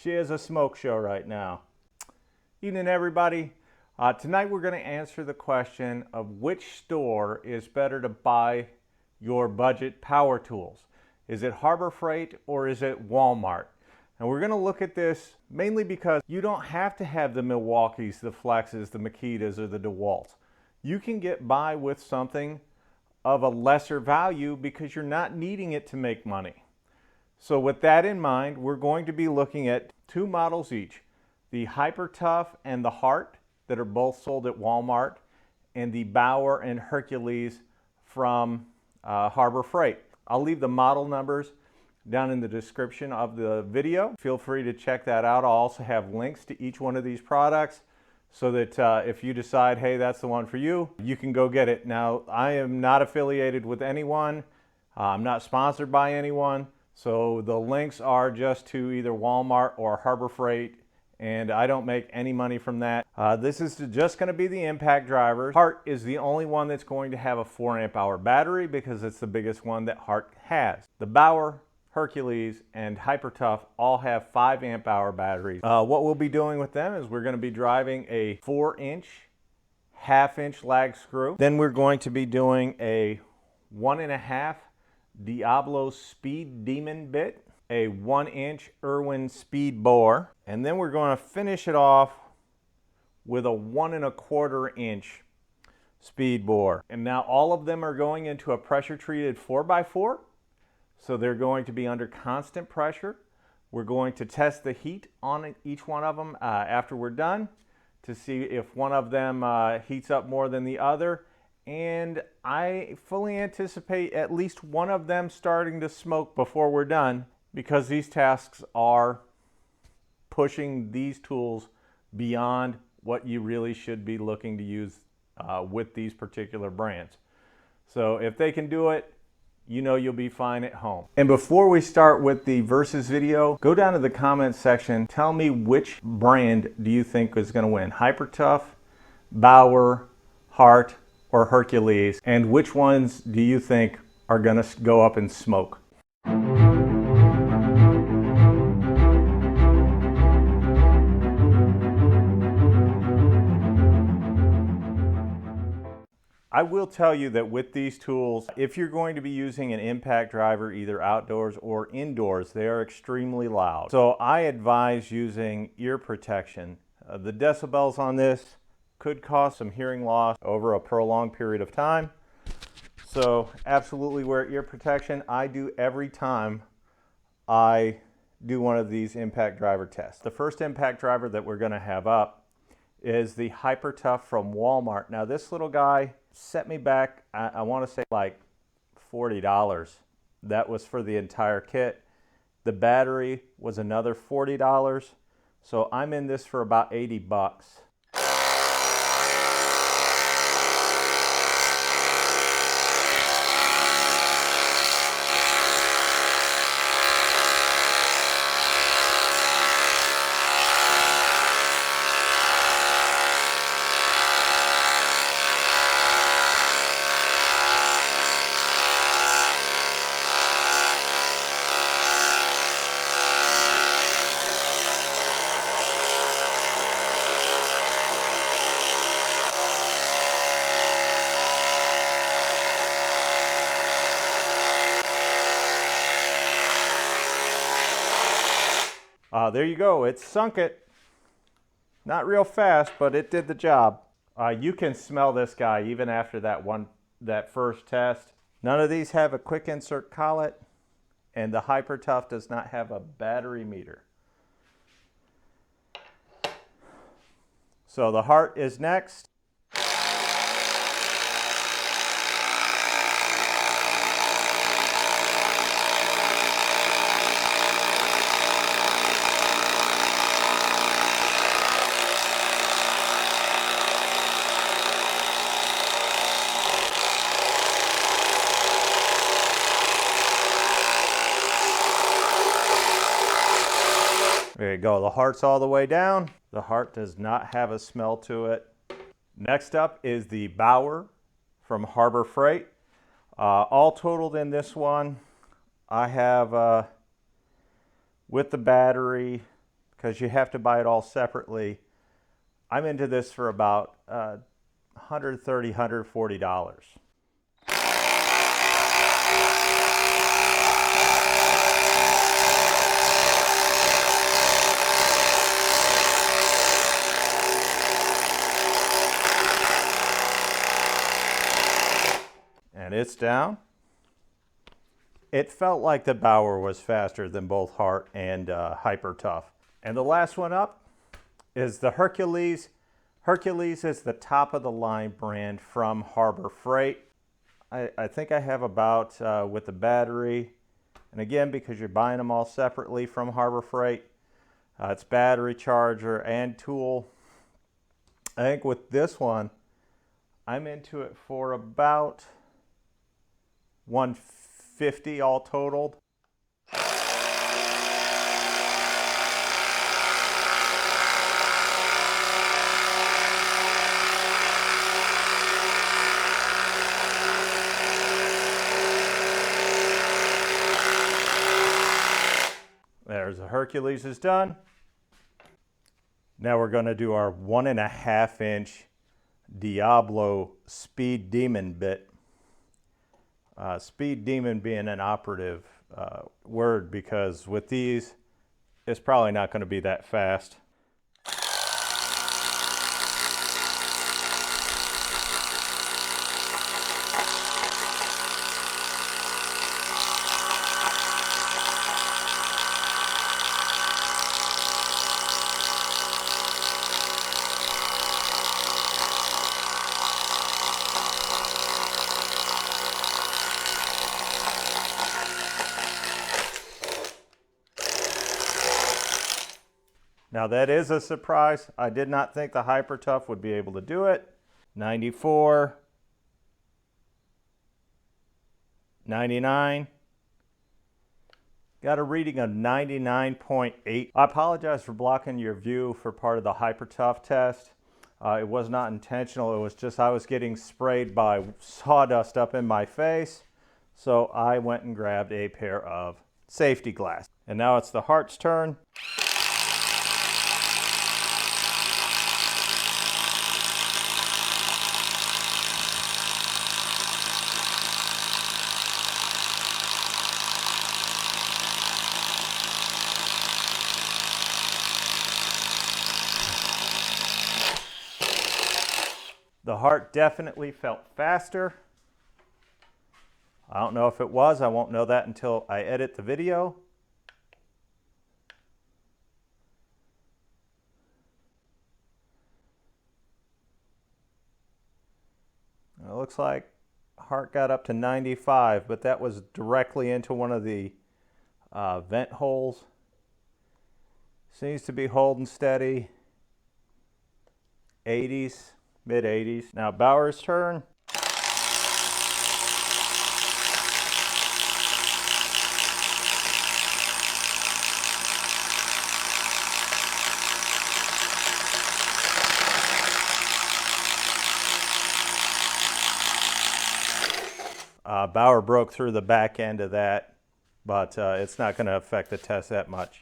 She is a smoke show right now. Evening, everybody. Tonight we're going to answer the question of which store is better to buy your budget power tools. Is it Harbor Freight or is it Walmart? And we're going to look at this mainly because you don't have to have the Milwaukees, the Flexes, the Makitas, or the DeWalts. You can get by with something of a lesser value because you're not needing it to make money. So with that in mind, we're going to be looking at two models each, the Hyper Tough and the Hart that are both sold at Walmart, and the Bauer and Hercules from Harbor Freight. I'll leave the model numbers down in the description of the video. Feel free to check that out. I'll also have links to each one of these products so that if you decide, hey, that's the one for you, you can go get it. Now, I am not affiliated with anyone. I'm not sponsored by anyone. So the links are just to either Walmart or Harbor Freight, and I don't make any money from that. This is just going to be the impact drivers. Hart is the only one that's going to have a 4 amp hour battery because it's the biggest one that Hart has. The Bauer, Hercules, and Hyper Tough all have 5 amp hour batteries. What we'll be doing with them is we're going to be driving a 4-inch, half-inch lag screw. Then we're going to be doing a 1.5 Diablo Speed Demon bit, a 1-inch Irwin speed bore, and then we're going to finish it off with a 1.25 inch speed bore. And now all of them are going into a pressure treated 4x4, so they're going to be under constant pressure. We're going to test the heat on each one of them after we're done to see if one of them heats up more than the other. And I fully anticipate at least one of them starting to smoke before we're done, because these tasks are pushing these tools beyond what you really should be looking to use with these particular brands. So if they can do it, you know you'll be fine at home. And before we start with the versus video, go down to the comments section. Tell me which brand do you think is going to win? Hyper Tough, Bauer, Hart, or Hercules, and which ones do you think are going to go up in smoke? I will tell you that with these tools, if you're going to be using an impact driver either outdoors or indoors, they are extremely loud. So I advise using ear protection. The decibels on this could cause some hearing loss over a prolonged period of time. So absolutely wear ear protection. I do every time I do one of these impact driver tests. The first impact driver that we're going to have up is the Hyper Tough from Walmart. Now this little guy set me back, I want to say like $40. That was for the entire kit. The battery was another $40. So I'm in this for about 80 bucks. There you go, it sunk it. Not real fast, but it did the job. You can smell this guy even after that first test. None of these have a quick insert collet, and the Hyper Tough does not have a battery meter. So the Hart is next. There you go, the Hart's all the way down. The Hart does not have a smell to it. Next up is the Bauer from Harbor Freight. All totaled in this one, I have, with the battery, because you have to buy it all separately. I'm into this for about $130, $140. And it's down. It felt like the Bauer was faster than both Hart and Hyper Tough. And the last one up is the Hercules. Hercules is the top of the line brand from Harb Freight. I think I have about, with the battery, and again, because you're buying them all separately from Harb Freight, it's battery, charger, and tool. I think with this one, I'm into it for about $150 all totaled. There's the Hercules is done. Now we're going to do our 1.5 inch Diablo Speed Demon bit. Speed Demon being an operative word, because with these, it's probably not going to be that fast. Now that is a surprise. I did not think the Hyper Tough would be able to do it. 94, 99. Got a reading of 99.8. I apologize for blocking your view for part of the Hyper Tough test. It was not intentional. It was just I was getting sprayed by sawdust up in my face. So I went and grabbed a pair of safety glasses. And now it's the Hart's turn. The Hart definitely felt faster. I don't know if it was. I won't know that until I edit the video. It looks like Hart got up to 95, but that was directly into one of the vent holes. Seems to be holding steady. 80s. Mid-80s. Now Bauer's turn. Bauer broke through the back end of that, but it's not going to affect the test that much.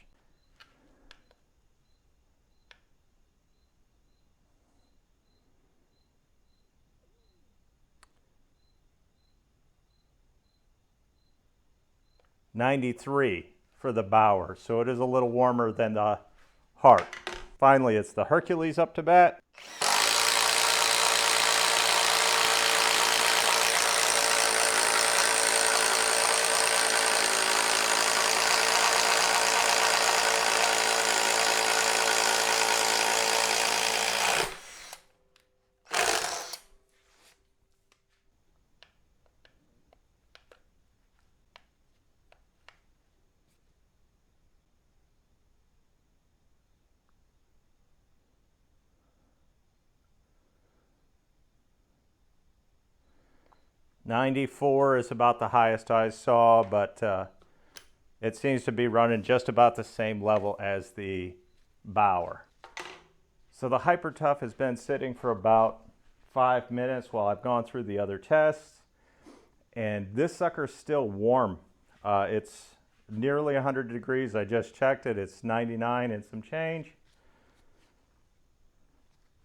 $93 for the Bauer, so it is a little warmer than the Hart. Finally, it's the Hercules up to bat. $94 is about the highest I saw, but it seems to be running just about the same level as the Bauer. So the Hyper Tough has been sitting for about 5 minutes while I've gone through the other tests, and this sucker's still warm. It's nearly 100 degrees. I just checked it. It's 99 and some change.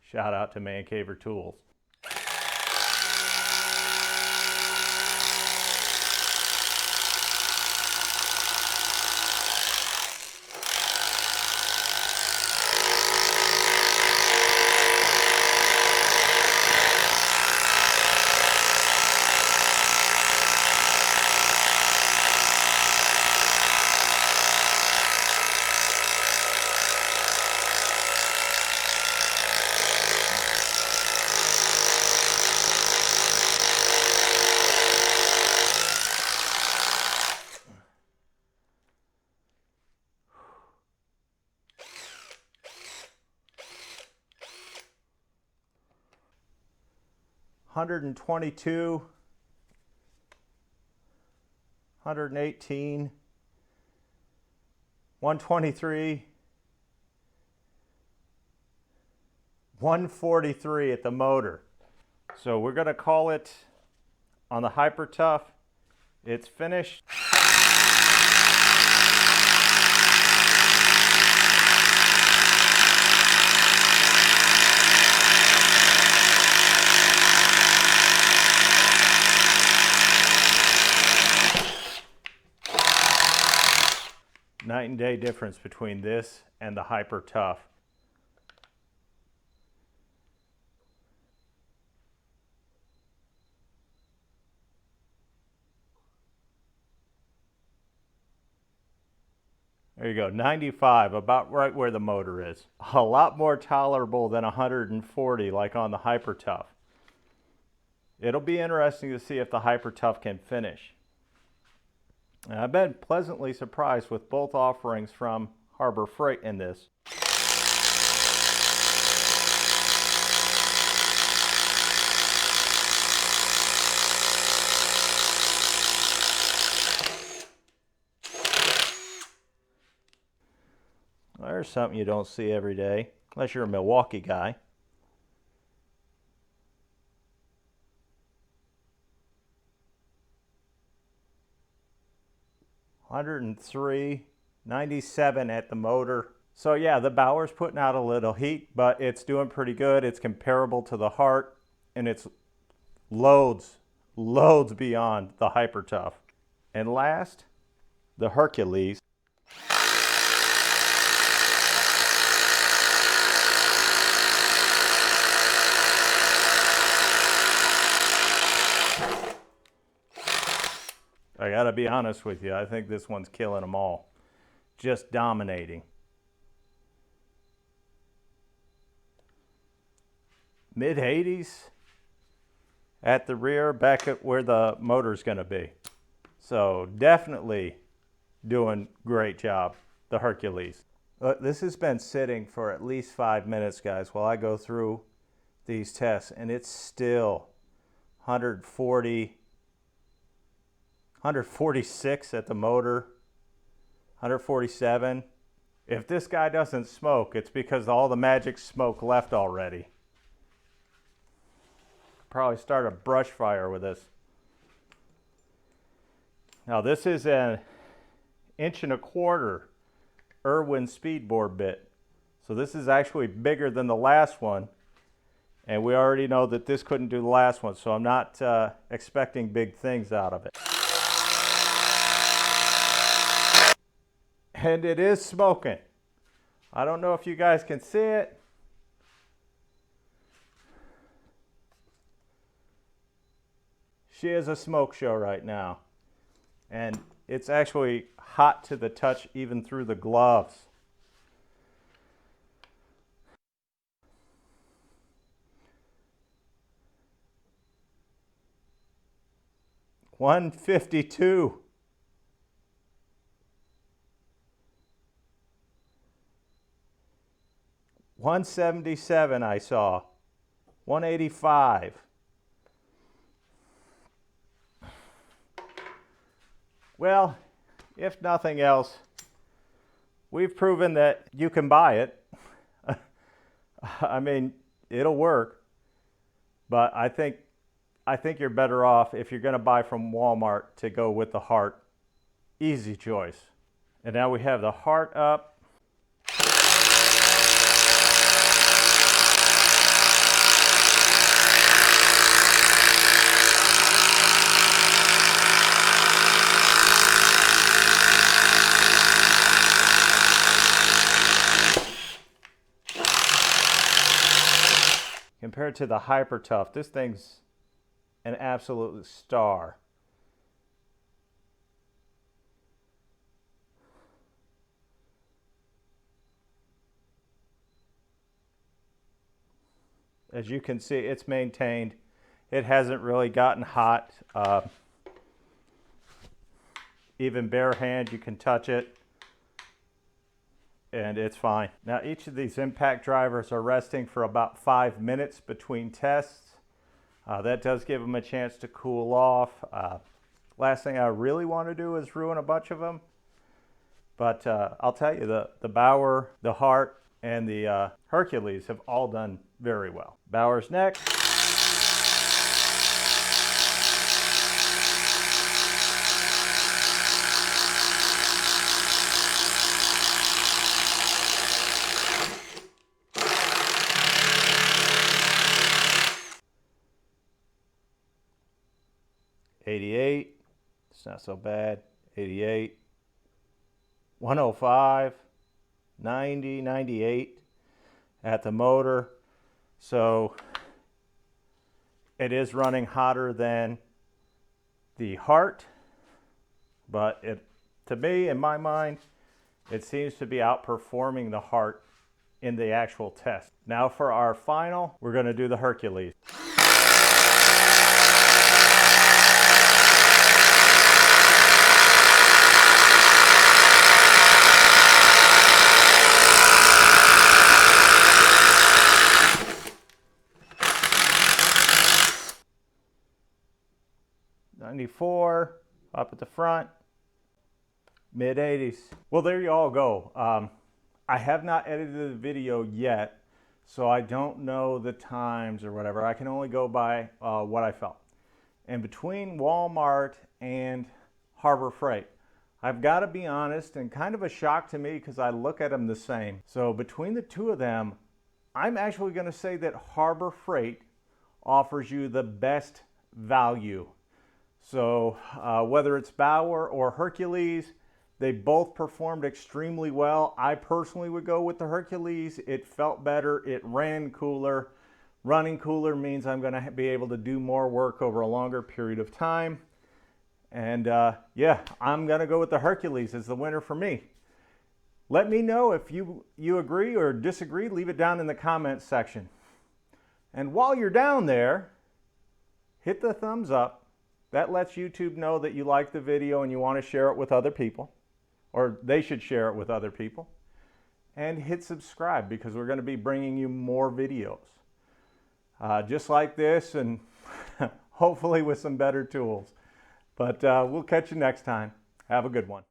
Shout out to Man Caver Tools. $122, $118, $123, $143 at the motor. So we're going to call it on the Hyper Tough. It's finished. Night and day difference between this and the Hyper Tough. There you go, 95, about right where the motor is. A lot more tolerable than 140 like on the Hyper Tough. It'll be interesting to see if the Hyper Tough can finish. And I've been pleasantly surprised with both offerings from Harb Freight in this. There's something you don't see every day, unless you're a Milwaukee guy. $103, $97 at the motor. So yeah, the Bauer's putting out a little heat, but it's doing pretty good. It's comparable to the Hart, and it's loads beyond the Hyper Tough. And last, the Hercules. I gotta be honest with you, I think this one's killing them all. Just dominating. Mid-80s at the rear, back at where the motor's gonna be. So definitely doing great job, the Hercules. This has been sitting for at least 5 minutes, guys, while I go through these tests, and it's still 140, 146 at the motor, 147. If this guy doesn't smoke, it's because all the magic smoke left already. Probably start a brush fire with this. Now this is an 1.25 inch Irwin speedboard bit. So this is actually bigger than the last one. And we already know that this couldn't do the last one, so I'm not expecting big things out of it. And it is smoking. I don't know if you guys can see it. She is a smoke show right now. And it's actually hot to the touch even through the gloves. $152. $177 I saw. $185. Well, if nothing else, we've proven that you can buy it. I mean, it'll work, but I think you're better off if you're going to buy from Walmart to go with the Hart. Easy choice. And now we have the Hart up. Compared to the Hyper Tough, this thing's an absolute star. As you can see, it's maintained. It hasn't really gotten hot. Even bare hand, you can touch it, and it's fine. Now, each of these impact drivers are resting for about 5 minutes between tests. That does give them a chance to cool off. Last thing I really want to do is ruin a bunch of them. But I'll tell you, the Bauer, the Hart, and the Hercules have all done very well. Bauer's next. $88, it's not so bad. 88, 105, 90, 98 at the motor. So it is running hotter than the Hart, but to me, in my mind, it seems to be outperforming the Hart in the actual test. Now for our final, we're going to do the Hercules. $94 up at the front, mid 80s. Well, there you all go. I have not edited the video yet, so I don't know the times or whatever. I can only go by what I felt. And between Wal-Mart and Harbor Freight, I've got to be honest, and kind of a shock to me because I look at them the same. So between the two of them, I'm actually going to say that Harbor Freight offers you the best value. So whether it's Bauer or Hercules, they both performed extremely well. I personally would go with the Hercules. It felt better. It ran cooler. Running cooler means I'm going to be able to do more work over a longer period of time. And yeah, I'm going to go with the Hercules as the winner for me. Let me know if you agree or disagree. Leave it down in the comments section. And while you're down there, hit the thumbs up. That lets YouTube know that you like the video and you want to share it with other people, or they should share it with other people. And hit subscribe because we're going to be bringing you more videos just like this, and hopefully with some better tools. But we'll catch you next time. Have a good one.